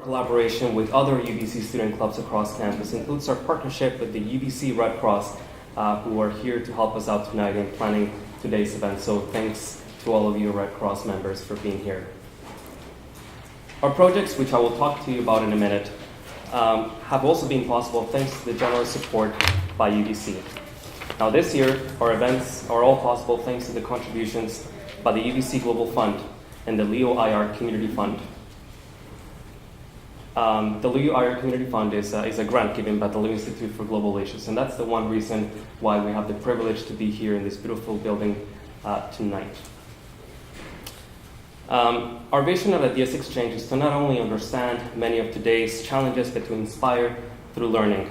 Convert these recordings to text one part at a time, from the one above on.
collaboration with other UBC student clubs across campus includes our partnership with the UBC Red Cross, who are here to help us out tonight in planning today's event. So thanks to all of you Red Cross members for being here. Our projects, which I will talk to you about in a minute, have also been possible thanks to the generous support by UBC. Now this year, our events are all possible thanks to the contributions by the UBC Global Fund and the Leo IR Community Fund. The Leo IR Community Fund is a grant given by the Leo Institute for Global Issues, and that's the one reason why we have the privilege to be here in this beautiful building tonight. Our vision at IdeasXChange is to not only understand many of today's challenges, but to inspire through learning.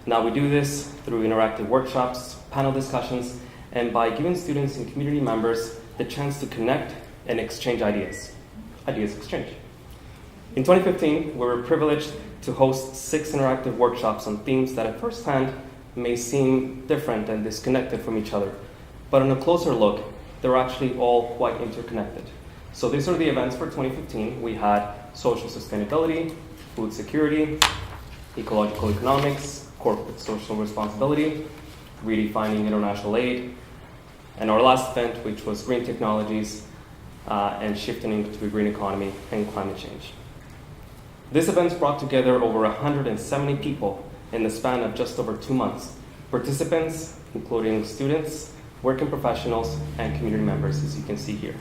Now we do this through interactive workshops, panel discussions, and by giving students and community members the chance to connect and exchange ideas. IdeasXChange. In 2015, we were privileged to host 6 interactive workshops on themes that at first hand may seem different and disconnected from each other. But on a closer look, they're actually all quite interconnected. So these are the events for 2015. We had social sustainability, food security, ecological economics, corporate social responsibility, redefining international aid, and our last event, which was green technologies and shifting to a green economy and climate change. This event brought together over 170 people in the span of just over 2 months. Participants, including students, working professionals, and community members, as you can see here.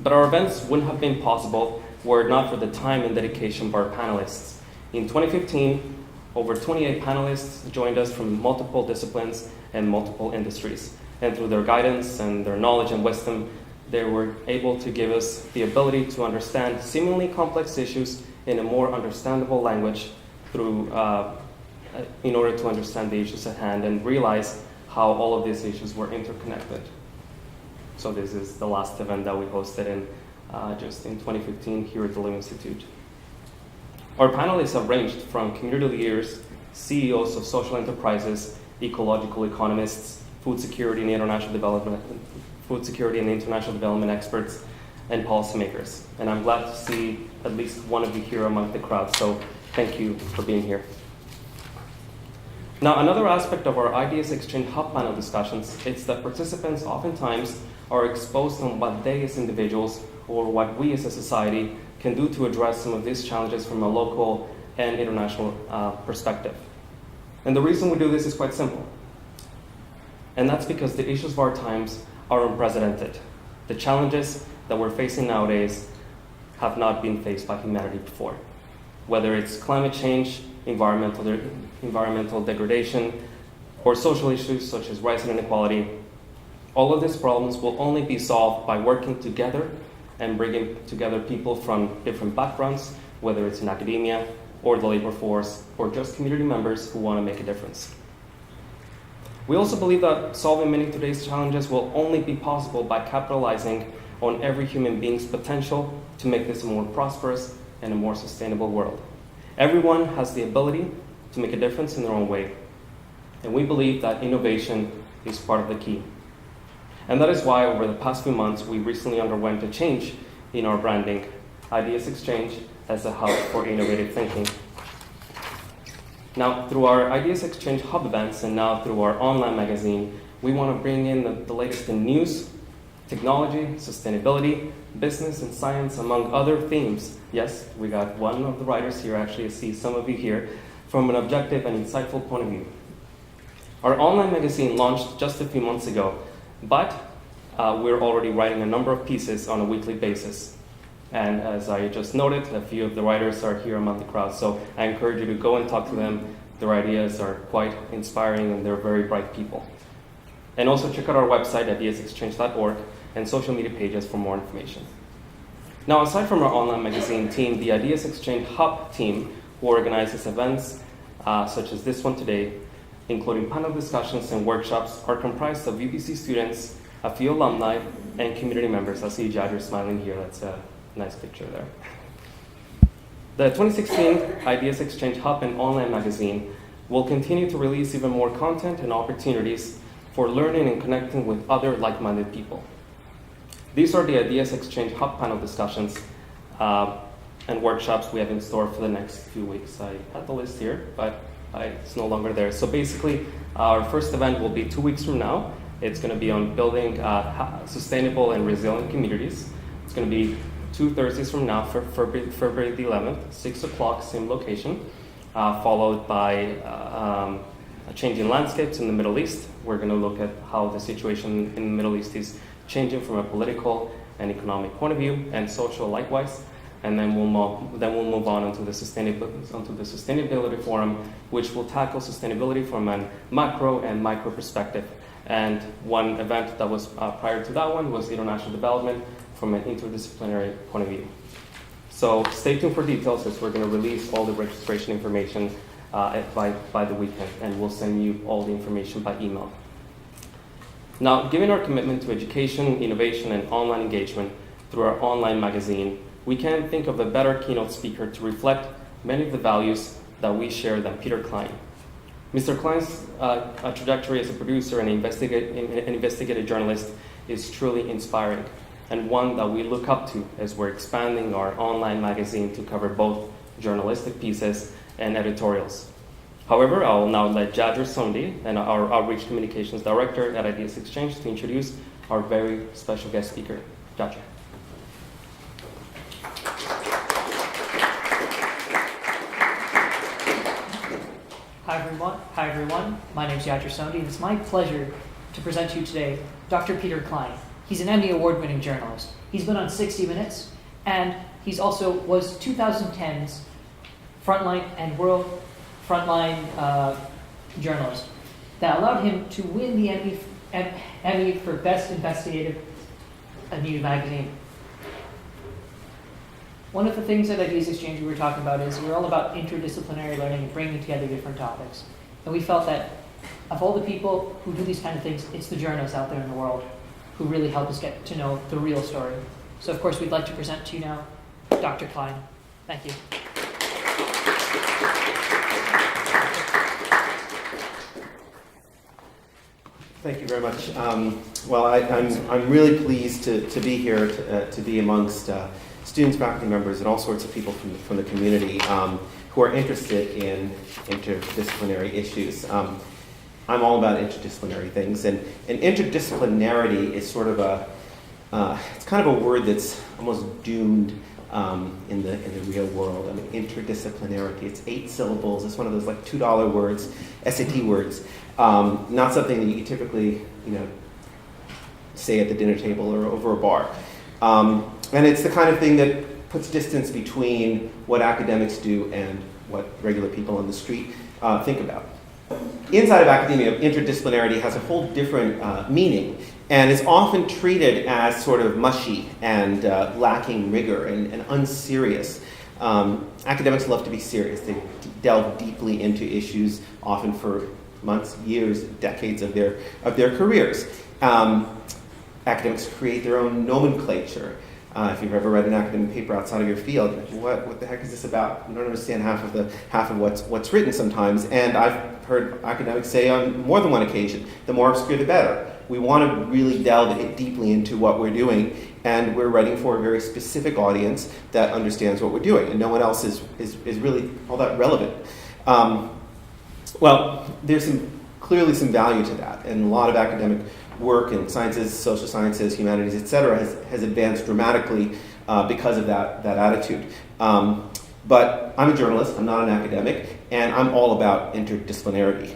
But our events wouldn't have been possible were it not for the time and dedication of our panelists. In 2015, over 28 panelists joined us from multiple disciplines and multiple industries. And through their guidance and their knowledge and wisdom, they were able to give us the ability to understand seemingly complex issues in a more understandable language in order to understand the issues at hand and realize how all of these issues were interconnected. So this is the last event that we hosted just in 2015 here at the Leo Institute. Our panelists have ranged from community leaders, CEOs of social enterprises, ecological economists, food security and international development experts, and policymakers. And I'm glad to see at least one of you here among the crowd, so thank you for being here. Now, another aspect of our IdeasXChange Hub panel discussions is that participants oftentimes are exposed on what they as individuals or what we as a society can do to address some of these challenges from a local and international perspective. And the reason we do this is quite simple. And that's because the issues of our times are unprecedented. The challenges that we're facing nowadays have not been faced by humanity before. Whether it's climate change, environmental degradation, or social issues such as rising inequality, all of these problems will only be solved by working together and bringing together people from different backgrounds, whether it's in academia or the labor force, or just community members who want to make a difference. We also believe that solving many of today's challenges will only be possible by capitalizing on every human being's potential to make this a more prosperous and a more sustainable world. Everyone has the ability to make a difference in their own way, and we believe that innovation is part of the key. And that is why over the past few months, we recently underwent a change in our branding, IdeasXChange as a hub for innovative thinking. Now, through our IdeasXChange Hub events and now through our online magazine, we want to bring in the latest in news, technology, sustainability, business, and science, among other themes. Yes, we got one of the writers here, actually, I see some of you here, from an objective and insightful point of view. Our online magazine launched just a few months ago, but we're already writing a number of pieces on a weekly basis. And as I just noted, a few of the writers are here among the crowd, so I encourage you to go and talk to them. Their ideas are quite inspiring and they're very bright people. And also check out our website at IdeasXChange.org and social media pages for more information. Now, aside from our online magazine team, the IdeasXChange Hub team, who organizes events such as this one today, including panel discussions and workshops, are comprised of UBC students, a few alumni, and community members. I see Jadri smiling here. That's a nice picture there. The 2016 IdeasXChange Hub and online magazine will continue to release even more content and opportunities for learning and connecting with other like-minded people. These are the IdeasXChange Hub panel discussions and workshops we have in store for the next few weeks. I had the list here, but it's no longer there. So basically, our first event will be 2 weeks from now. It's going to be on building sustainable and resilient communities. It's going to be 2 Thursdays from now, for February the 11th, 6 o'clock, same location, followed by changing landscapes in the Middle East. We're going to look at how the situation in the Middle East is changing from a political and economic point of view, and social likewise. And then we'll move on onto the sustainability forum, which will tackle sustainability from a macro and micro perspective. And one event that was prior to that one was international development from an interdisciplinary point of view. So stay tuned for details, as we're going to release all the registration information by the weekend, and we'll send you all the information by email. Now, given our commitment to education, innovation, and online engagement through our online magazine, we can't think of a better keynote speaker to reflect many of the values that we share than Peter Klein. Mr. Klein's trajectory as a producer and investigative journalist is truly inspiring, and one that we look up to as we're expanding our online magazine to cover both journalistic pieces and editorials. However, I will now let Jadger Sondi, and our Outreach Communications Director at IdeasXChange, to introduce our very special guest speaker. Jadger. Hi everyone. My name is Jadger Sondi, and it's my pleasure to present to you today Dr. Peter Klein. He's an Emmy-Award winning journalist. He's been on 60 Minutes, and he's also was 2010's Frontline and World Frontline journalist that allowed him to win the Emmy for Best Investigative News Magazine. One of the things at IdeasXChange we were talking about is we're all about interdisciplinary learning and bringing together different topics. And we felt that of all the people who do these kind of things, it's the journalists out there in the world who really help us get to know the real story. So of course we'd like to present to you now Dr. Klein. Thank you. Thank you very much. I'm really pleased to be here, to be amongst students, faculty members, and all sorts of people from the community who are interested in interdisciplinary issues. I'm all about interdisciplinary things, and interdisciplinarity is sort of it's kind of a word that's almost doomed in the real world. I mean, interdisciplinarity, it's 8 syllables. It's one of those like $2 words, SAT words. Not something that you typically, say at the dinner table or over a bar. And it's the kind of thing that puts distance between what academics do and what regular people on the street think about. Inside of academia, interdisciplinarity has a whole different meaning, and is often treated as sort of mushy and lacking rigor and unserious. Academics love to be serious. They delve deeply into issues, often for months, years, decades of their careers. Academics create their own nomenclature. If you've ever read an academic paper outside of your field, what the heck is this about? You don't understand half of what's written sometimes. And I've heard academics say on more than one occasion, the more obscure the better. We want to really delve deeply into what we're doing, and we're writing for a very specific audience that understands what we're doing, and no one else is really all that relevant. Well, there's clearly some value to that, and a lot of academic work in sciences, social sciences, humanities, etc., has advanced dramatically because of that attitude. But I'm a journalist, I'm not an academic, and I'm all about interdisciplinarity.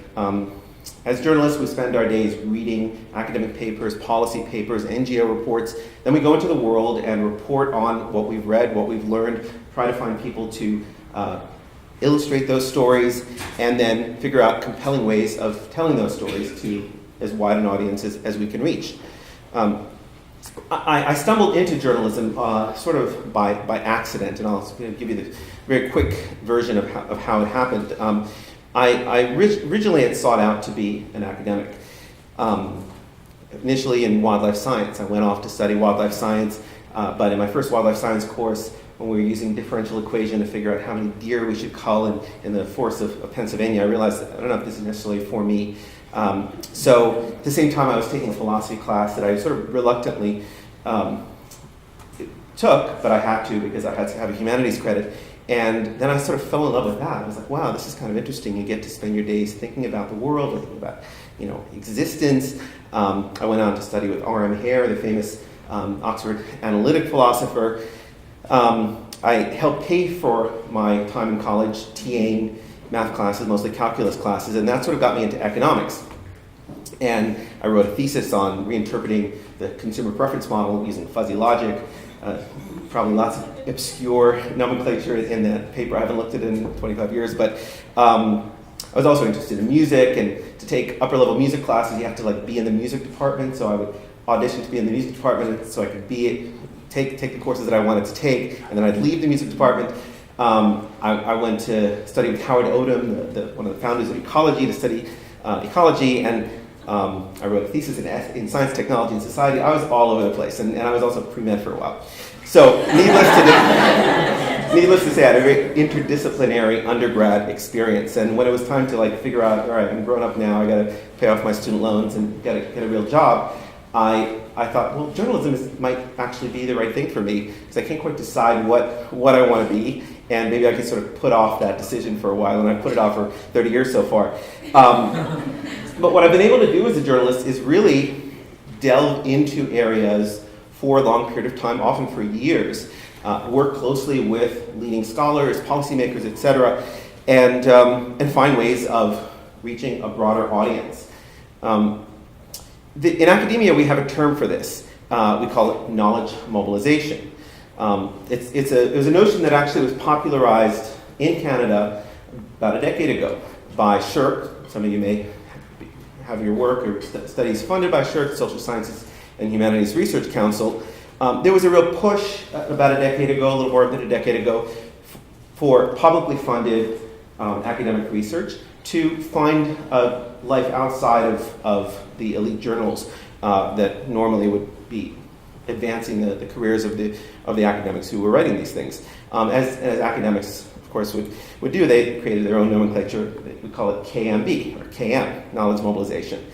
As journalists, we spend our days reading academic papers, policy papers, NGO reports. Then we go into the world and report on what we've read, what we've learned, try to find people to illustrate those stories, and then figure out compelling ways of telling those stories to as wide an audience as we can reach. I stumbled into journalism sort of by accident, and I'll give you the very quick version of how it happened. I originally had sought out to be an academic. Initially in wildlife science. I went off to study wildlife science, but in my first wildlife science course, when we were using differential equation to figure out how many deer we should cull in the forests of Pennsylvania, I realized that I don't know if this is necessarily for me. So at the same time, I was taking a philosophy class that I sort of reluctantly took, but I had to because I had to have a humanities credit. And then I sort of fell in love with that. I was like, wow, this is kind of interesting. You get to spend your days thinking about the world, thinking about, existence. I went on to study with R.M. Hare, the famous Oxford analytic philosopher. I helped pay for my time in college TAing math classes, mostly calculus classes, and that sort of got me into economics. And I wrote a thesis on reinterpreting the consumer preference model using fuzzy logic. Probably lots of obscure nomenclature in that paper. I haven't looked at it in 25 years, but I was also interested in music, and to take upper-level music classes, you have to be in the music department, so I would audition to be in the music department so I could take the courses that I wanted to take, and then I'd leave the music department. I went to study with Howard Odum, one of the founders of ecology, to study ecology, and I wrote a thesis in science, technology, and society. I was all over the place, and I was also pre-med for a while. So, needless to say, I had a very interdisciplinary undergrad experience. And when it was time to figure out, all right, I'm grown up now, I got to pay off my student loans and get a real job, I thought, well, journalism might actually be the right thing for me because I can't quite decide what I want to be, and maybe I can sort of put off that decision for a while, and I put it off for 30 years so far. But what I've been able to do as a journalist is really delve into areas for a long period of time, often for years, work closely with leading scholars, policymakers, etc., and find ways of reaching a broader audience. In academia, we have a term for this. We call it knowledge mobilization. It was a notion that actually was popularized in Canada about a decade ago by SSHRC. Some of you may have your work or studies funded by SSHRC, Social Sciences and Humanities Research Council. There was a real push about a decade ago, a little more than a decade ago, for publicly funded academic research to find a life outside of the elite journals that normally would be advancing the careers of the academics who were writing these things. As academics, of course, would do, they created their own nomenclature. We call it KMB, or KM, knowledge mobilization.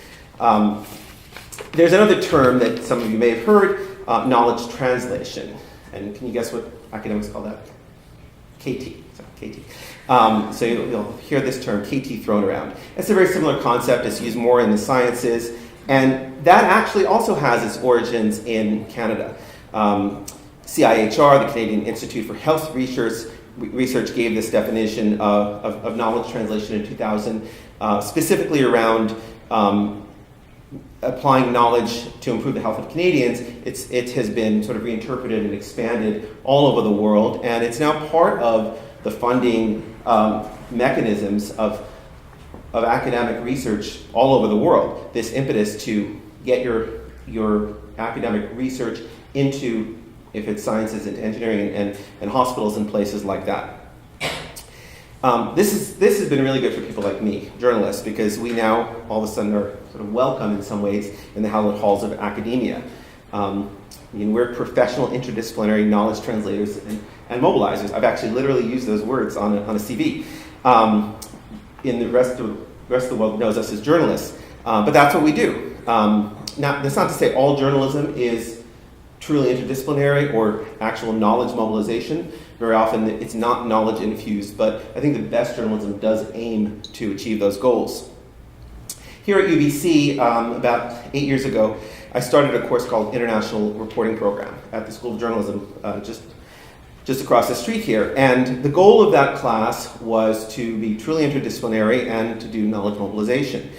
There's another term that some of you may have heard, knowledge translation. And can you guess what academics call that? KT. So, KT. So you'll hear this term, KT, thrown around. It's a very similar concept. It's used more in the sciences. And that actually also has its origins in Canada. CIHR, the Canadian Institute for Health Research, gave this definition of knowledge translation in 2000, specifically around applying knowledge to improve the health of Canadians. It has been sort of reinterpreted and expanded all over the world, and it's now part of the funding mechanisms of academic research all over the world. This impetus to get your academic research into, if it's sciences, into engineering and hospitals and places like that. This has been really good for people like me, journalists, because we now all of a sudden are sort of welcome in some ways in the hallowed halls of academia. We're professional interdisciplinary knowledge translators and mobilizers. I've actually literally used those words on a CV. In the rest of the world knows us as journalists, but that's what we do. Now, that's not to say all journalism is truly interdisciplinary or actual knowledge mobilization. Very often it's not knowledge infused, but I think the best journalism does aim to achieve those goals. Here at UBC, about 8 years ago, I started a course called International Reporting Program at the School of Journalism, just across the street here. And the goal of that class was to be truly interdisciplinary and to do knowledge mobilization.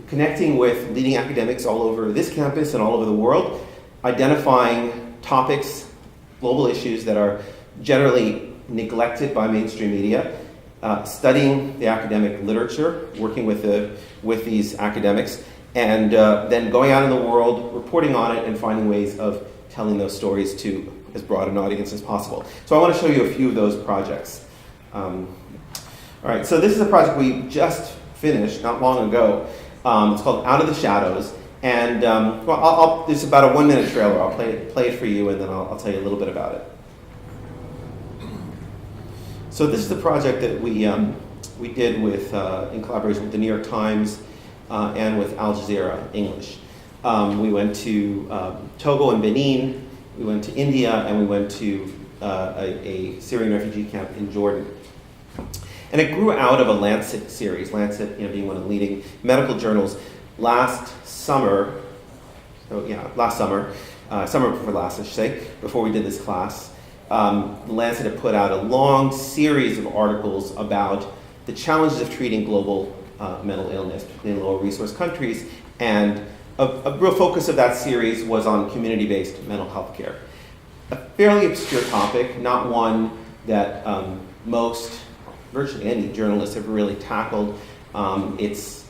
Connecting with leading academics all over this campus and all over the world, identifying topics, global issues that are generally neglected by mainstream media, studying the academic literature, working with these academics, and then going out in the world, reporting on it, and finding ways of telling those stories to as broad an audience as possible. So I want to show you a few of those projects. All right, so this is a project we just finished not long ago. It's called Out of the Shadows, and it's about a 1-minute trailer. I'll play it for you, and then I'll tell you a little bit about it. So this is a project that we did in collaboration with the New York Times and with Al Jazeera English. We went to Togo and Benin. We went to India, and we went to a Syrian refugee camp in Jordan. And it grew out of a Lancet series, Lancet being one of the leading medical journals. Last summer, summer before last, I should say, before we did this class, Lancet had put out a long series of articles about the challenges of treating global mental illness, particularly in lower resource countries, and a real focus of that series was on community-based mental health care. A fairly obscure topic, not one that virtually any journalists have really tackled. It's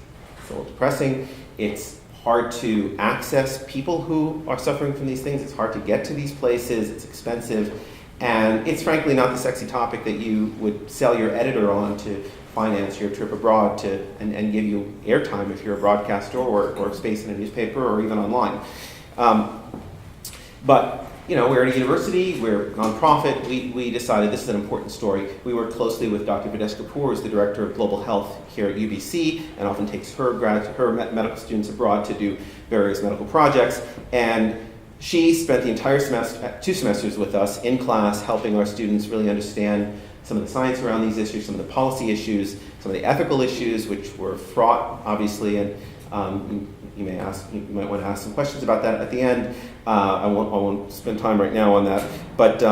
a little depressing. It's hard to access people who are suffering from these things. It's hard to get to these places. It's expensive. And it's frankly not the sexy topic that you would sell your editor on to finance your trip abroad and give you airtime if you're a broadcaster or space in a newspaper or even online. But we're at a university, we're a nonprofit, we decided this is an important story. We work closely with Dr. Videsh Kapoor, who's the director of global health here at UBC, and often takes her medical students abroad to do various medical projects. And she spent the entire semester, 2 semesters with us in class, helping our students really understand some of the science around these issues, some of the policy issues, some of the ethical issues, which were fraught, obviously, and you might want to ask some questions about that at the end. I won't spend time right now on that, but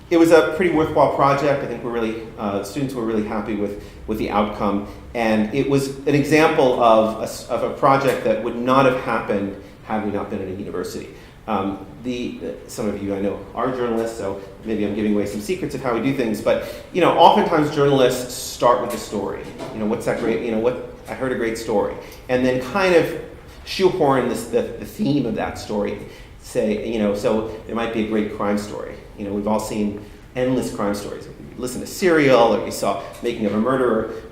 it was a pretty worthwhile project. I think students were really happy with the outcome, and it was an example of a project that would not have happened had we not been at a university. Some of you I know are journalists, so maybe I'm giving away some secrets of how we do things, but oftentimes journalists start with a story. What's that great, I heard a great story, and then kind of shoehorn the theme of that story. Say, so there might be a great crime story. We've all seen endless crime stories. You listen to Serial, or you saw Making of a Murderer.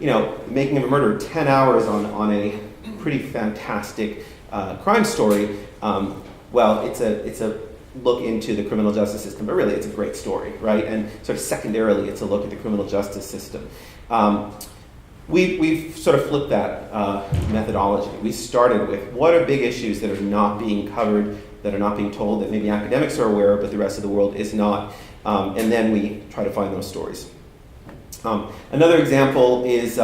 Making of a Murderer, 10 hours on a pretty fantastic crime story. Well, it's a look into the criminal justice system, but really it's a great story, right? And sort of secondarily, it's a look at the criminal justice system. We've sort of flipped that methodology. We started with what are big issues that are not being covered, that are not being told, that maybe academics are aware of, but the rest of the world is not. And then we try to find those stories. Another example is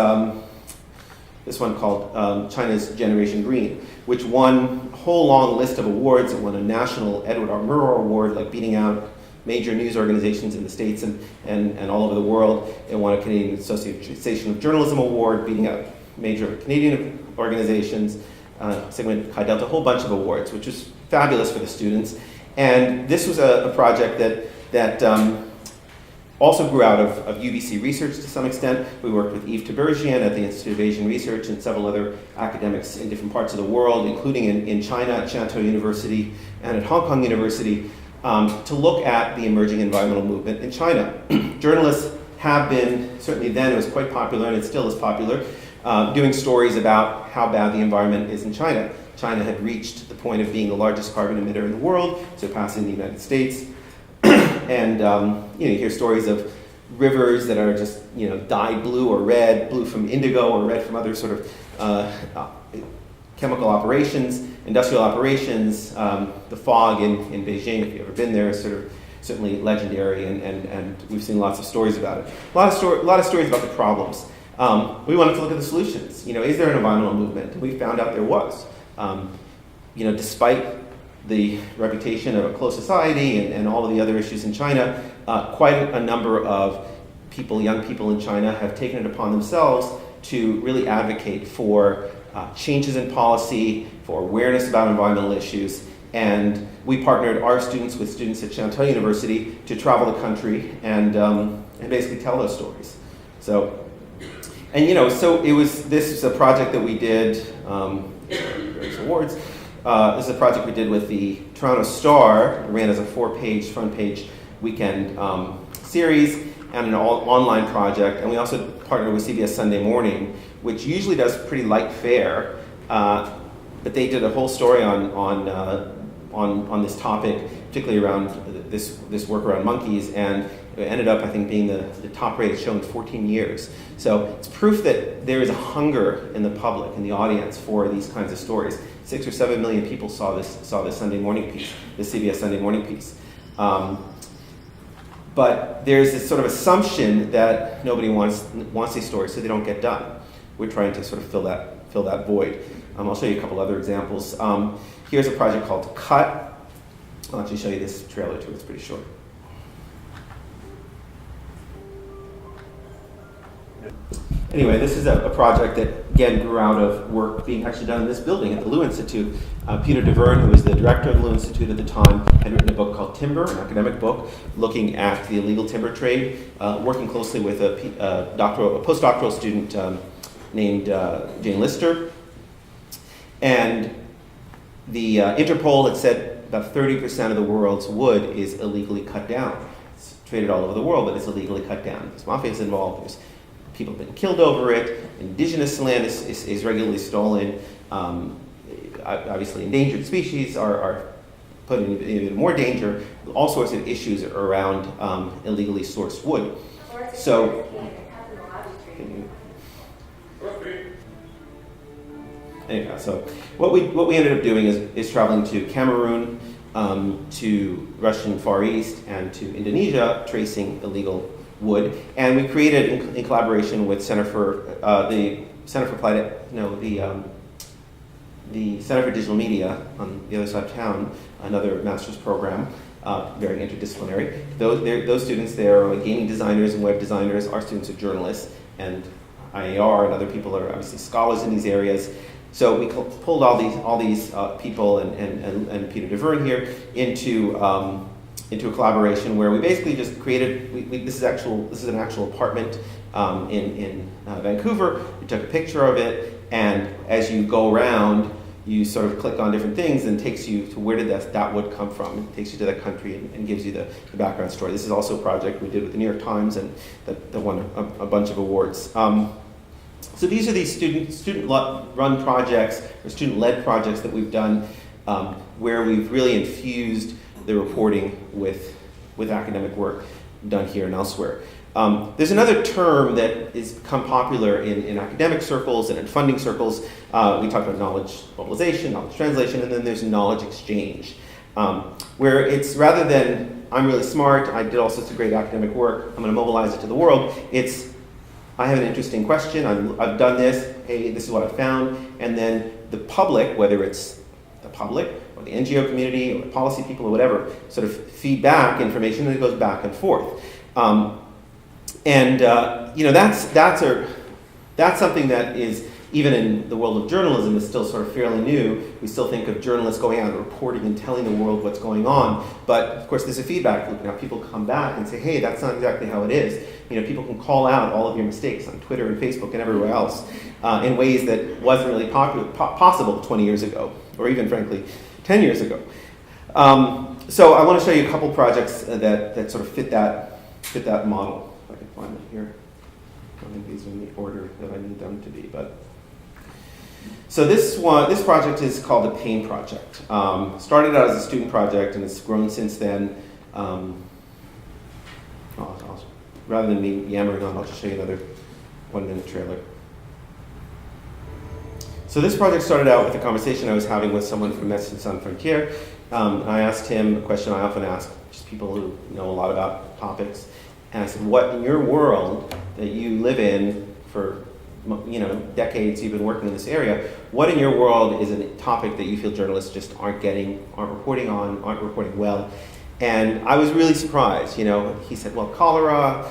this one called China's Generation Green, which won a whole long list of awards. It won a national Edward R. Murrow Award, like beating out major news organizations in the States and all over the world. It won a Canadian Association of Journalism Award, beating out major Canadian organizations. Sigmund Chi Delta, a whole bunch of awards, which was fabulous for the students. And this was a project that also grew out of UBC research to some extent. We worked with Yves Tiberghien at the Institute of Asian Research and several other academics in different parts of the world, including in China at Shantou University and at Hong Kong University, to look at the emerging environmental movement in China. Journalists have been, certainly then it was quite popular and it still is popular, doing stories about how bad the environment is in China. China had reached the point of being the largest carbon emitter in the world, surpassing the United States. And you hear stories of rivers that are just dyed blue or red, blue from indigo or red from other sort of chemical operations, industrial operations. The fog in Beijing, if you've ever been there, is sort of certainly legendary, and we've seen lots of stories about it. A lot of stories about the problems. We wanted to look at the solutions. Is there an environmental movement? And we found out there was. Despite the reputation of a closed society and all of the other issues in China, quite a number of young people in China have taken it upon themselves to really advocate for changes in policy, for awareness about environmental issues. And we partnered our students with students at Shantou University to travel the country and basically tell those stories. So this is a project that we did, various awards. This is a project we did with the Toronto Star. It ran as a 4-page, front page weekend series and an online project. And we also partnered with CBS Sunday Morning, which usually does pretty light fare, but they did a whole story on this topic, particularly around this work around monkeys, and It ended up, I think, being the top-rated show in 14 years. So it's proof that there is a hunger in the public, in the audience, for these kinds of stories. 6 or 7 million people saw this Sunday morning piece, the CBS Sunday morning piece. But there's this sort of assumption that nobody wants these stories, so they don't get done. We're trying to sort of fill that void. I'll show you a couple other examples. Here's a project called Cut. I'll actually show you this trailer too. It's pretty short. Anyway, this is a project that, again, grew out of work being actually done in this building at the Lew Institute. Peter DeVerne, who was the director of the Lew Institute at the time, had written a book called Timber, an academic book, looking at the illegal timber trade, working closely with a postdoctoral student named Jane Lister. And the Interpol had said about 30% of the world's wood is illegally cut down. It's traded all over the world, but it's illegally cut down. There's mafias involved, there's people have been killed over it, indigenous land is regularly stolen, obviously endangered species are put in even more danger, all sorts of issues around illegally sourced wood. So, anyway, so what we ended up doing is traveling to Cameroon, to Russian Far East, and to Indonesia, tracing illegal wood, and we created in collaboration with the Center for Digital Media on the other side of town, another master's program, very interdisciplinary. Those students there are gaming designers and web designers. Our students are journalists, and IAR and other people are obviously scholars in these areas. So we pulled all these people and Peter DeVerne here into a collaboration where we basically just created. This is an actual apartment in Vancouver. We took a picture of it, and as you go around, you sort of click on different things, and it takes you to where did that wood come from. It takes you to that country and gives you the background story. This is also a project we did with the New York Times, and that won a bunch of awards. So these are these student-run projects or student-led projects that we've done where we've really infused the reporting with academic work done here and elsewhere. There's another term that has become popular in academic circles and in funding circles. We talked about knowledge mobilization, knowledge translation, and then there's knowledge exchange, where it's rather than I'm really smart, I did all sorts of great academic work, I'm going to mobilize it to the world, it's I have an interesting question, I've done this, hey, this is what I found, and then the public, whether it's the public or the NGO community or the policy people or whatever, sort of feed back information and it goes back and forth. That's something that is, even in the world of journalism, is still sort of fairly new. We still think of journalists going out and reporting and telling the world what's going on. But of course, there's a feedback loop. Now people come back and say, hey, that's not exactly how it is. People can call out all of your mistakes on Twitter and Facebook and everywhere else in ways that wasn't really possible 20 years ago, or even, frankly, 10 years ago. So I want to show you a couple projects that sort of fit that model. If I can find them here. I don't think these are in the order that I need them to be, but. So this project is called the Pain Project. Started out as a student project, and it's grown since then. Rather than me yammering on, I'll just show you another 1-minute trailer. So this project started out with a conversation I was having with someone from Médecins Sans Frontières. I asked him a question I often ask just people who know a lot about topics. And I said, what in your world that you live in for decades you've been working in this area, what in your world is a topic that you feel journalists just aren't reporting on, aren't reporting well? And I was really surprised. He said, well, cholera,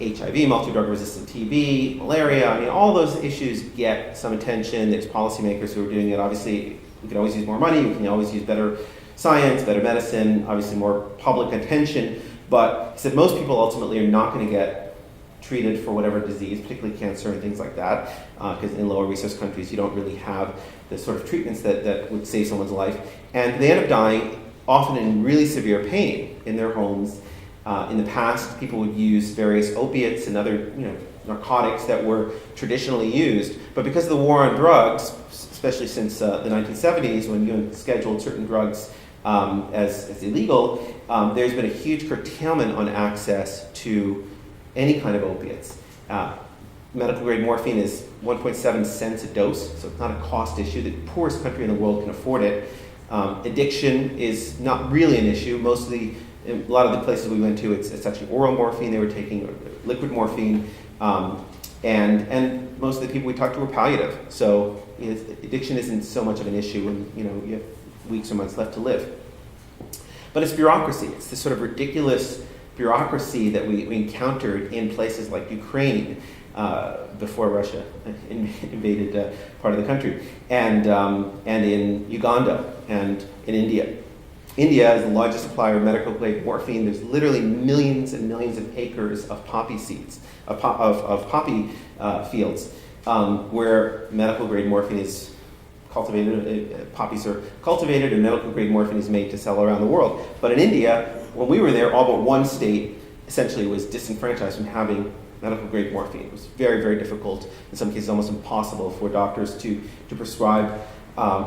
HIV, multi-drug-resistant TB, malaria, all those issues get some attention. There's policymakers who are doing it. Obviously, we can always use more money. We can always use better science, better medicine, obviously more public attention. But he said most people ultimately are not going to get treated for whatever disease, particularly cancer and things like that, because in lower resource countries you don't really have the sort of treatments that would save someone's life. And they end up dying often in really severe pain in their homes. In the past, people would use various opiates and other narcotics that were traditionally used. But because of the war on drugs, especially since the 1970s, when you scheduled certain drugs as illegal, there's been a huge curtailment on access to any kind of opiates. Medical grade morphine is 1.7 cents a dose, so it's not a cost issue. The poorest country in the world can afford it. Addiction is not really an issue. A lot of the places we went to, it's actually oral morphine. They were taking liquid morphine, and most of the people we talked to were palliative. So addiction isn't so much of an issue when you have weeks or months left to live. But it's bureaucracy. It's this sort of ridiculous bureaucracy that we encountered in places like Ukraine before Russia invaded part of the country, and in Uganda and in India. India is the largest supplier of medical grade morphine. There's literally millions and millions of acres of poppy seeds, of poppy fields, where medical grade morphine is cultivated. Poppies are cultivated, and medical grade morphine is made to sell around the world. But in India, when we were there, all but one state essentially was disenfranchised from having medical grade morphine. It was very, very difficult, in some cases almost impossible for doctors to prescribe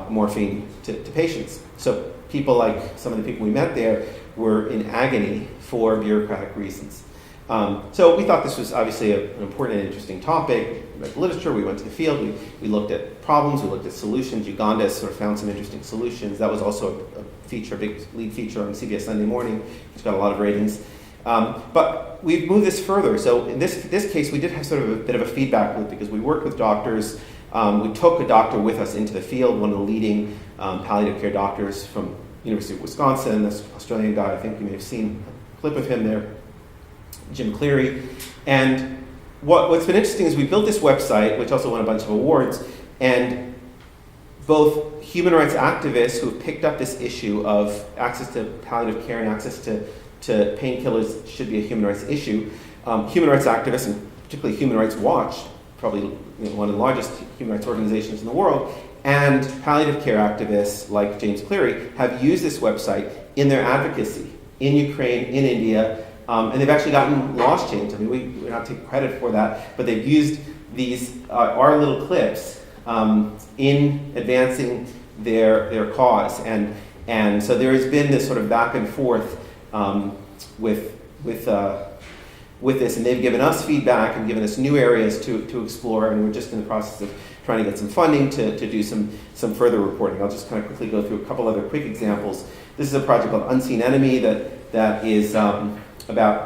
morphine to patients. So people like some of the people we met there were in agony for bureaucratic reasons. So we thought this was obviously an important and interesting topic. We read the literature, we went to the field, we looked at problems, we looked at solutions. Uganda has sort of found some interesting solutions. That was also a big lead feature on CBS Sunday Morning, which got a lot of ratings. But we've moved this further. So in this case, we did have sort of a bit of a feedback loop because we worked with doctors. We took a doctor with us into the field, one of the leading palliative care doctors from University of Wisconsin, this Australian guy. I think you may have seen a clip of him there, Jim Cleary. And what's been interesting is we built this website, which also won a bunch of awards, and both human rights activists who have picked up this issue of access to palliative care and access to painkillers should be a human rights issue. Human rights activists, and particularly Human Rights Watch, probably one of the largest human rights organizations in the world, and palliative care activists like James Cleary have used this website in their advocacy in Ukraine, in India, and they've actually gotten laws changed. I mean, we're not taking credit for that, but they've used these our little clips in advancing their cause, and so there has been this sort of back and forth with this, and they've given us feedback and given us new areas to explore, and we're just in the process of trying to get some funding to do some further reporting. I'll just kind of quickly go through a couple other quick examples. This is a project called Unseen Enemy that is about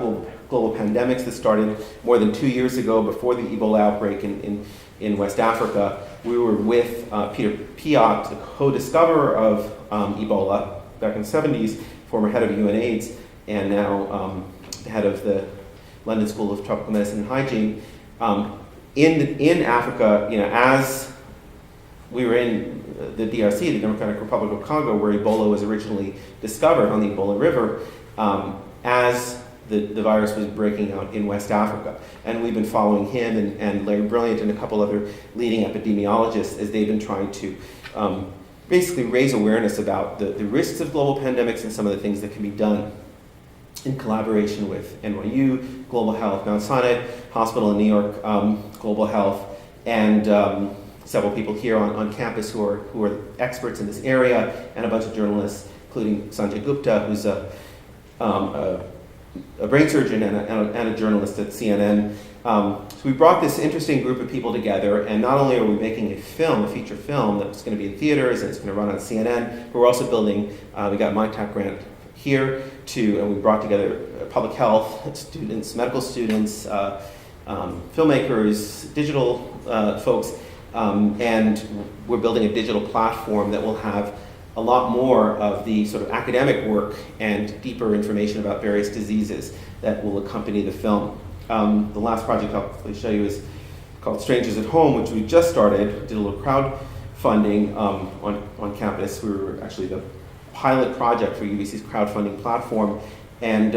global pandemics that started more than 2 years ago before the Ebola outbreak in West Africa. We were with Peter Piot, the co-discoverer of Ebola back in the 70s, former head of UNAIDS, and now the head of the London School of Tropical Medicine and Hygiene. In Africa, as we were in the DRC, the Democratic Republic of Congo, where Ebola was originally discovered on the Ebola River, as the virus was breaking out in West Africa. And we've been following him and Larry Brilliant and a couple other leading epidemiologists as they've been trying to basically raise awareness about the risks of global pandemics and some of the things that can be done in collaboration with NYU, Global Health, Mount Sinai Hospital in New York, Global Health, and several people here on campus who are experts in this area, and a bunch of journalists, including Sanjay Gupta, who's a brain surgeon and a journalist at CNN. So we brought this interesting group of people together, and not only are we making a feature film that's going to be in theaters and it's going to run on CNN, but we're also building, we got a MyTech grant here and we brought together public health students, medical students, filmmakers, digital folks, and we're building a digital platform that will have a lot more of the sort of academic work and deeper information about various diseases that will accompany the film. The last project I'll show you is called Strangers at Home, which we just started. We did a little crowdfunding on campus. We were actually the pilot project for UBC's crowdfunding platform, and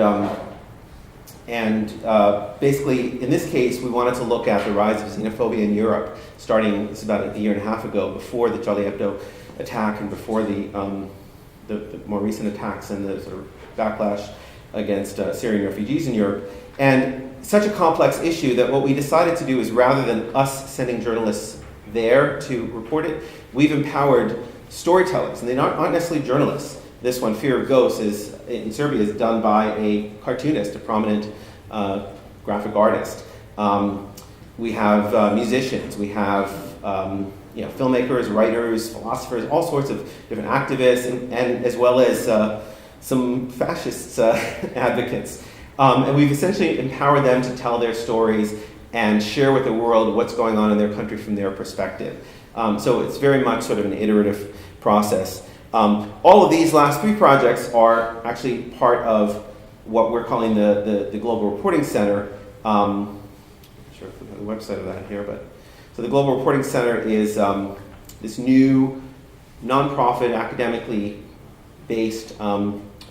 basically in this case we wanted to look at the rise of xenophobia in Europe, starting this about a year and a half ago, before the Charlie Hebdo attack and before the more recent attacks and the sort of backlash against Syrian refugees in Europe. And such a complex issue that what we decided to do is, rather than us sending journalists there to report it, we've empowered storytellers, and they aren't necessarily journalists. this one, Fear of Ghosts, in Serbia, is done by a cartoonist, a prominent graphic artist. We have musicians, we have filmmakers, writers, philosophers, all sorts of different activists, and as well as some fascist advocates. And we've essentially empowered them to tell their stories and share with the world what's going on in their country from their perspective. So it's very much sort of an iterative process. All of these last three projects are actually part of what we're calling the Global Reporting Center. I'm not sure if we have the website of that here, but so the Global Reporting Center is this new nonprofit, academically based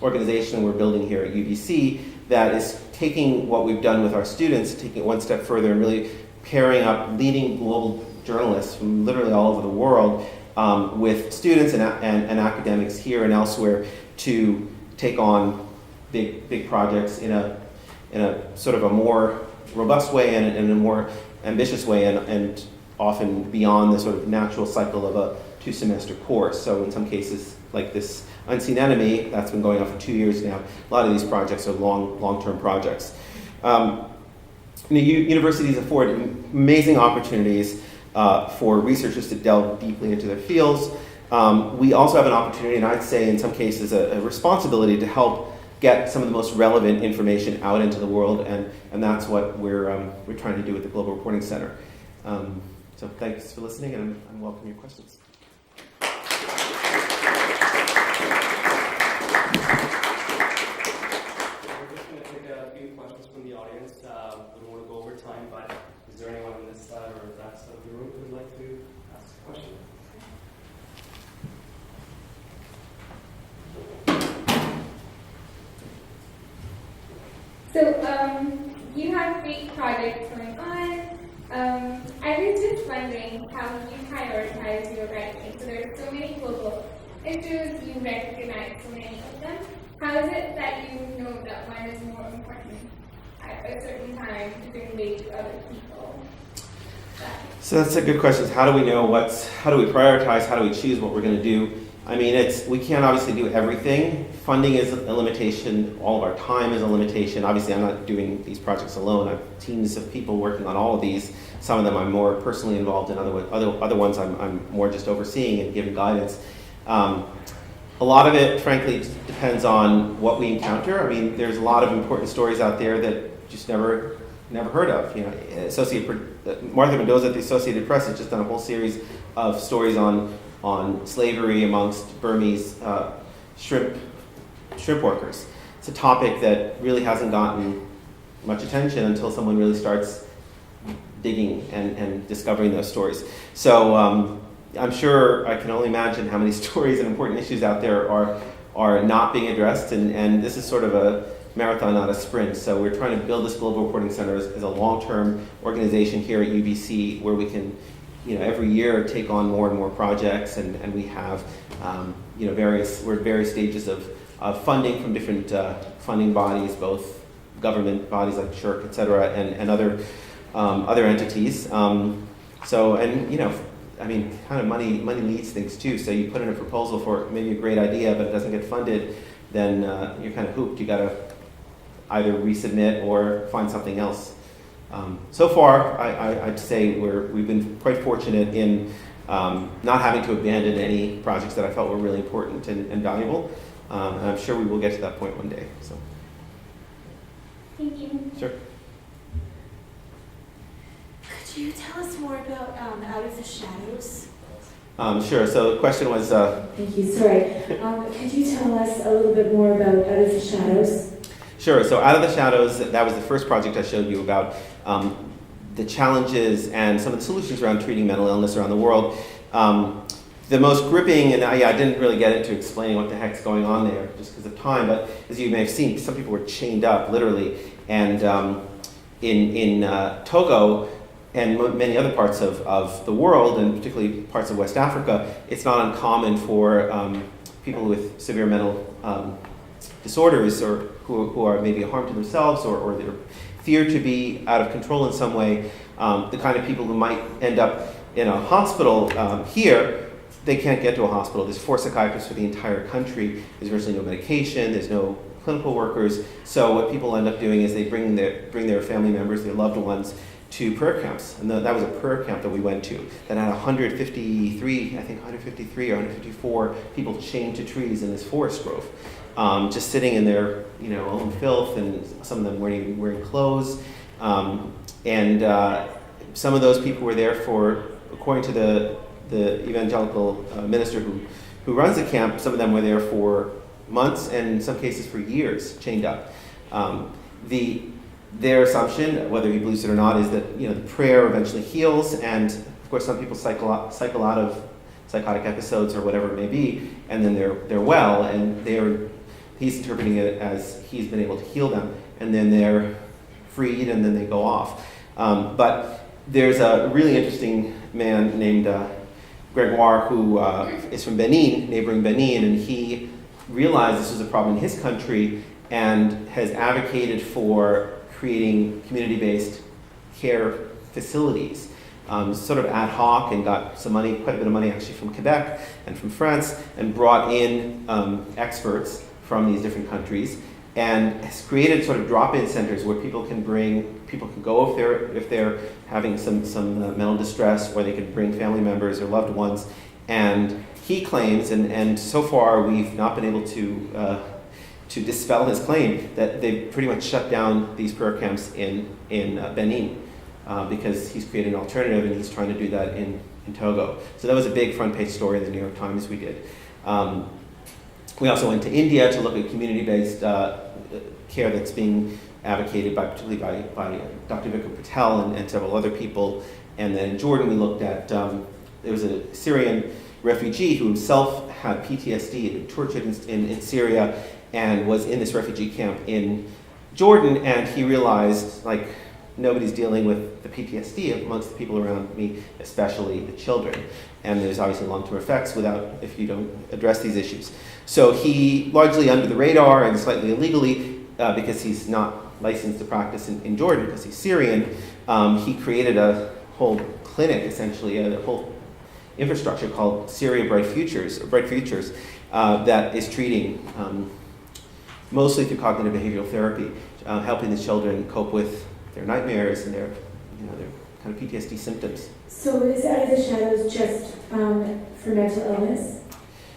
organization we're building here at UBC that is taking what we've done with our students, taking it one step further and really pairing up leading global journalists from literally all over the world with students and academics here and elsewhere to take on big projects in a sort of a more robust way and in a more ambitious way and often beyond the sort of natural cycle of a 2-semester course. So in some cases, like this Unseen Enemy, that's been going on for 2 years now. A lot of these projects are long-term projects. Universities afford amazing opportunities for researchers to delve deeply into their fields. We also have an opportunity, and I'd say in some cases a responsibility to help get some of the most relevant information out into the world, and that's what we're trying to do with the Global Reporting Center. So thanks for listening, and I welcome your questions. From the audience. We don't want to go over time, but is there anyone on this side or that side of the room who would like to ask a question? So you have great projects going on. I was just wondering how you prioritize your writing. So there's so many global issues, you recognize so many of them. How is it that you know that one is more important at a certain time to convey to other people? So that's a good question. How do we know how do we prioritize, how do we choose what we're going to do? I mean, we can't obviously do everything. Funding is a limitation. All of our time is a limitation. Obviously, I'm not doing these projects alone. I have teams of people working on all of these. Some of them I'm more personally involved in. Other ones I'm more just overseeing and giving guidance. A lot of it, frankly, depends on what we encounter. I mean, there's a lot of important stories out there that just never heard of. Martha Mendoza at the Associated Press has just done a whole series of stories on slavery amongst Burmese shrimp workers. It's a topic that really hasn't gotten much attention until someone really starts digging and discovering those stories. So I'm sure I can only imagine how many stories and important issues out there are not being addressed, and this is sort of a marathon, not a sprint. So we're trying to build this Global Reporting Center as a long-term organization here at UBC where we can every year take on more and more projects, and we have we're at various stages of funding from different funding bodies, both government bodies like SHRC, et cetera, and other entities. I mean, kind of money leads things too. So you put in a proposal for maybe a great idea, but it doesn't get funded, then you're kind of hooped. You got to either resubmit or find something else. So far, I'd say we've been quite fortunate in not having to abandon any projects that I felt were really important and valuable. And I'm sure we will get to that point one day. So. Thank you. Sure. Could you tell us more about Out of the Shadows? Sure. So the question was. Thank you. Sorry. Could you tell us a little bit more about Out of the Shadows? Sure. So Out of the Shadows, that was the first project I showed you about the challenges and some of the solutions around treating mental illness around the world. The most gripping, and I didn't really get into explaining what the heck's going on there just because of time, but as you may have seen, some people were chained up, literally. And in Togo and many other parts of the world, and particularly parts of West Africa, it's not uncommon for people with severe mental disorders or who are maybe a harm to themselves or they're feared to be out of control in some way, the kind of people who might end up in a hospital here they can't get to a hospital. There's 4 psychiatrists for the entire country. There's virtually no medication. There's no clinical workers. So what people end up doing is they bring their family members, their loved ones, to prayer camps. And that was a prayer camp that we went to that had 153 or 154 people chained to trees in this forest grove, just sitting in their own filth, and some of them weren't even wearing clothes. Some of those people were there for, according to the evangelical minister who runs the camp, some of them were there for months and in some cases for years, chained up. Their assumption, whether he believes it or not, is that the prayer eventually heals, and of course some people cycle out of psychotic episodes or whatever it may be, and then they're well, and he's interpreting it as he's been able to heal them, and then they're freed, and then they go off. But there's a really interesting man named Gregoire who is from Benin, neighboring Benin, and he realized this was a problem in his country and has advocated for creating community-based care facilities, sort of ad hoc, and got some money, quite a bit of money actually from Quebec and from France, and brought in experts from these different countries, and has created sort of drop-in centers where people can go if they're having some mental distress, or they can bring family members or loved ones. And he claims, and so far we've not been able to dispel his claim, that they've pretty much shut down these prayer camps in Benin because he's created an alternative, and he's trying to do that in Togo. So that was a big front page story in the New York Times we did. We also went to India to look at community-based care that's being advocated particularly by Dr. Vikram Patel and several other people. And then in Jordan we looked at, there was a Syrian refugee who himself had PTSD, had been tortured in Syria, and was in this refugee camp in Jordan, and he realized, like, nobody's dealing with the PTSD amongst the people around me, especially the children. And there's obviously long-term effects if you don't address these issues. So he, largely under the radar and slightly illegally, because he's not licensed to practice in Jordan because he's Syrian, he created a whole clinic, essentially, a whole infrastructure called Syria Bright Futures, that is treating, mostly through cognitive behavioral therapy, helping the children cope with their nightmares and their kind of PTSD symptoms. So is Out of the Shadows just for mental illness?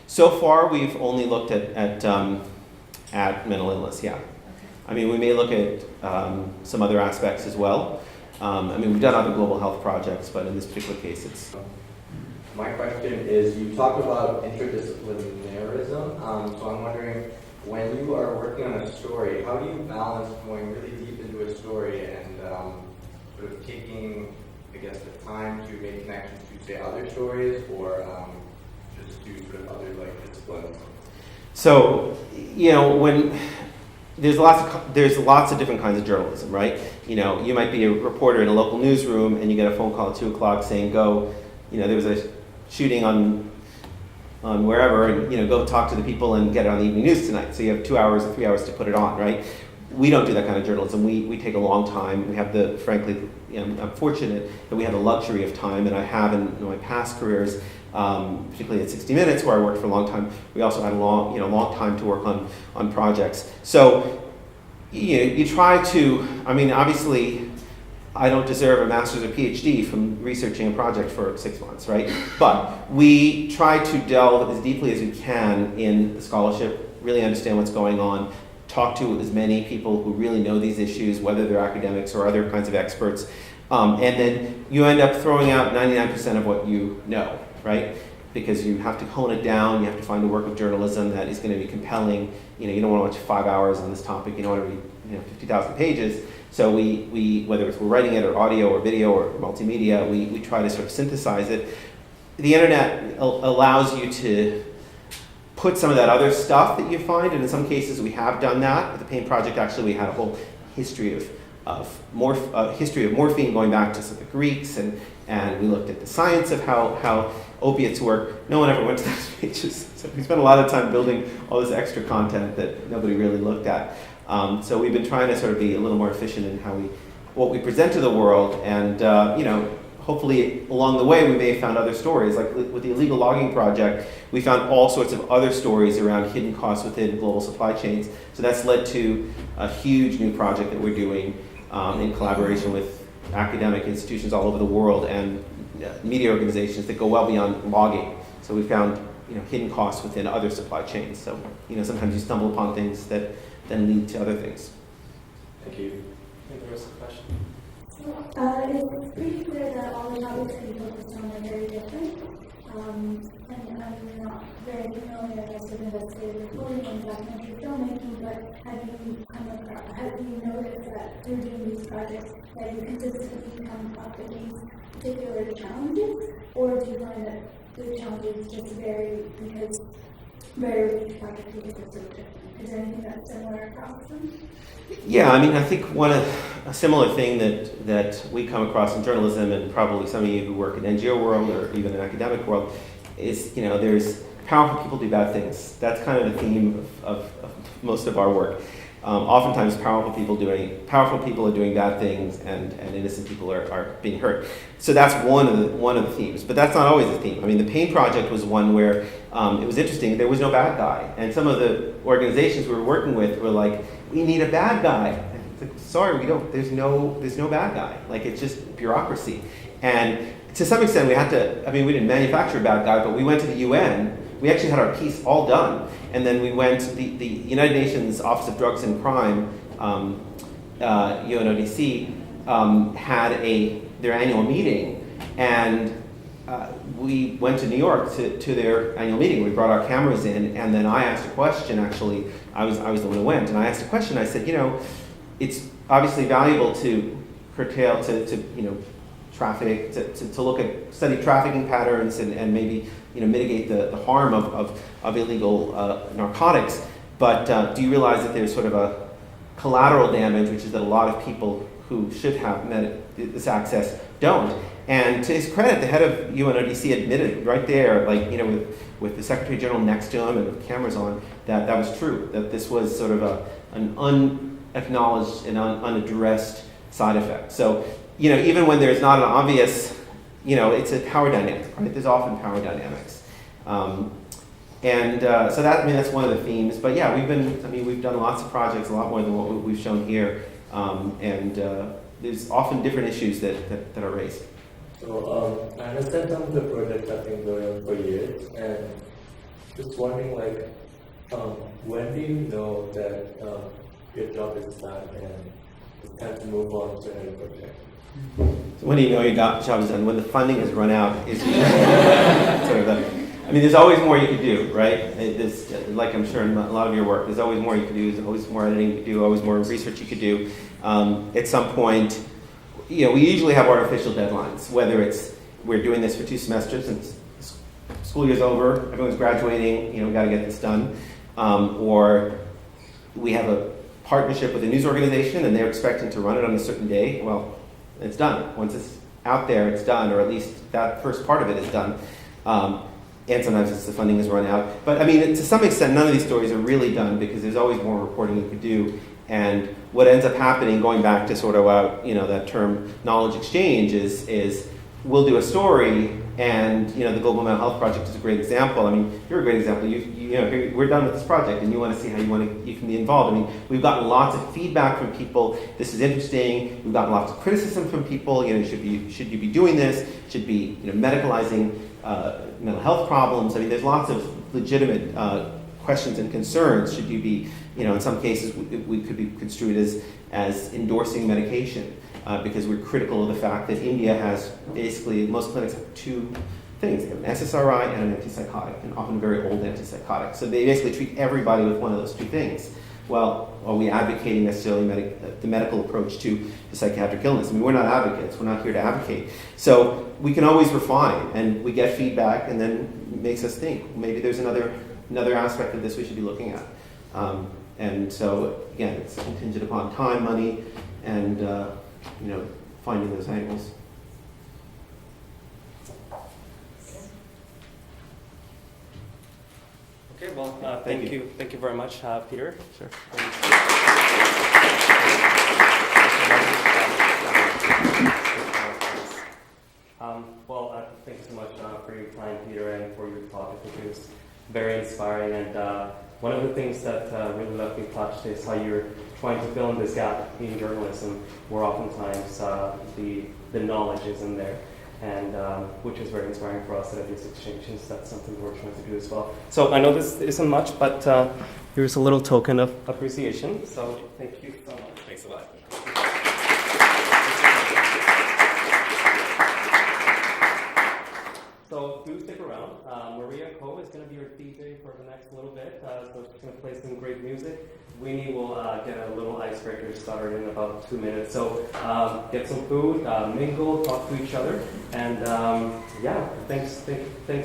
So far, we've only looked at mental illness. Yeah. I mean, we may look at some other aspects as well. We've done other global health projects, but in this particular case, it's. My question is, you talk about interdisciplinarism, so I'm wondering, when you are working on a story, how do you balance going really deep into a story and sort of taking, I guess, the time to make connections to, say, other stories, or just to sort of other disciplines? So, when there's lots of different kinds of journalism, right? You might be a reporter in a local newsroom, and you get a phone call at 2:00 saying, go, there was a shooting on wherever, and go talk to the people and get it on the evening news tonight. So you have 2 hours or 3 hours to put it on, right? We don't do that kind of journalism. We take a long time. We have frankly, I'm fortunate that we have the luxury of time, and I have in my past careers, particularly at 60 Minutes, where I worked for a long time. We also had a long time to work on projects. So you try to. Obviously, I don't deserve a master's or PhD from researching a project for 6 months, right? But we try to delve as deeply as we can in the scholarship, really understand what's going on, talk to as many people who really know these issues, whether they're academics or other kinds of experts, and then you end up throwing out 99% of what you know, right? Because you have to hone it down, you have to find a work of journalism that is going to be compelling. You don't want to watch 5 hours on this topic, you don't want to read 50,000 pages. So we whether it's we're writing it or audio or video or multimedia, we try to sort of synthesize it. The internet allows you to put some of that other stuff that you find, and in some cases we have done that. With the Pain Project, actually, we had a whole history of morphine going back to some of the Greeks, and we looked at the science of how opiates work. No one ever went to those pages, so we spent a lot of time building all this extra content that nobody really looked at. So we've been trying to sort of be a little more efficient in what we present to the world, and hopefully along the way we may have found other stories. Like with the illegal logging project, we found all sorts of other stories around hidden costs within global supply chains. So that's led to a huge new project that we're doing in collaboration with academic institutions all over the world and media organizations that go well beyond logging. So we found hidden costs within other supply chains. So sometimes you stumble upon things that then lead to other things. Thank you. I think there was a question. It's pretty clear that all the topics that you focused on are very different. And I'm not very familiar, I guess, with investigative reporting and documentary filmmaking, but have you noticed that through doing these projects that you consistently come up against particular challenges, or do you find that the challenges just vary because each project is so different? Is there anything that's similar across them? Yeah, I think a similar thing that we come across in journalism, and probably some of you who work in NGO world or even in academic world, is there's powerful people do bad things. That's kind of the theme of most of our work. Oftentimes, powerful people are doing bad things, and innocent people are being hurt. So that's one of the themes. But that's not always the theme. The Pain Project was one where it was interesting. There was no bad guy, and some of the organizations we were working with were like, "We need a bad guy." And it's like, sorry, we don't. There's no bad guy. Like, it's just bureaucracy. And to some extent, we had to. We didn't manufacture a bad guy, but we went to the UN. We actually had our piece all done. And then we went to the United Nations Office of Drugs and Crime, UNODC, had their annual meeting, and we went to New York to their annual meeting. We brought our cameras in, and then I asked a question. Actually, I was the one who went, and I asked a question. I said, it's obviously valuable to curtail, to traffic, to look at study trafficking patterns and maybe mitigate the harm of illegal narcotics. But do you realize that there's sort of a collateral damage, which is that a lot of people who should have this access don't? And to his credit, the head of UNODC admitted right there, with the Secretary General next to him and with cameras on, that was true. That this was sort of an unacknowledged and unaddressed side effect. So even when there's not an obvious, it's a power dynamic, right? There's often power dynamics. So that's one of the themes. But yeah, we've done lots of projects, a lot more than what we've shown here. There's often different issues that are raised. So I understand some of the projects have been going on for years, and just wondering, when do you know that your job is done and it's time to move on to another project? So when do you know your job is done? When the funding has run out is sort of there's always more you could do, right? Like I'm sure in a lot of your work, there's always more you could do, there's always more editing you could do, always more research you could do. At some point, we usually have artificial deadlines, whether it's we're doing this for 2 semesters and school year's over, everyone's graduating, we got to get this done, or we have a partnership with a news organization and they're expecting to run it on a certain day. Well, it's done. Once it's out there, it's done, or at least that first part of it is done. And sometimes it's the funding has run out. But to some extent, none of these stories are really done because there's always more reporting you could do. And what ends up happening, going back to sort of that term knowledge exchange, is we'll do a story, and the Global Mental Health Project is a great example. You're a great example. We're done with this project, and you want to see how you can be involved. We've gotten lots of feedback from people. This is interesting. We've gotten lots of criticism from people. Should you be doing this? Should be medicalizing mental health problems. There's lots of legitimate questions and concerns. Should you be, in some cases, we could be construed as endorsing medication because we're critical of the fact that India has basically, most clinics have 2 things. They have an SSRI and an antipsychotic, and often a very old antipsychotic. So they basically treat everybody with one of those 2 things. Well, are we advocating necessarily the medical approach to psychiatric illness? We're not advocates. We're not here to advocate. So we can always refine, and we get feedback, and then it makes us think, maybe there's another aspect of this we should be looking at. And so, again, it's contingent upon time, money, and finding those angles. Okay, well, thank you very much, Peter. Sure. Thanks so much for your time, Peter, and for your talk. I think it was very inspiring. And one of the things that really left me touched is how you're trying to fill in this gap in journalism, where oftentimes the knowledge isn't there, and which is very inspiring for us at IdeasXChange. And that's something we're trying to do as well. So I know this isn't much, but here's a little token of appreciation. So thank you so much. Thanks a lot. So do stick around. Maria Ko is going to be your DJ for the next little bit. So she's going to play some great music. Winnie will get a little icebreaker started in about 2 minutes. So get some food, mingle, talk to each other, and thanks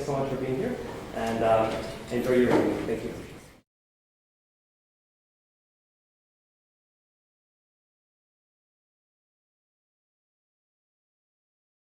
so much for being here. And enjoy your evening. Thank you.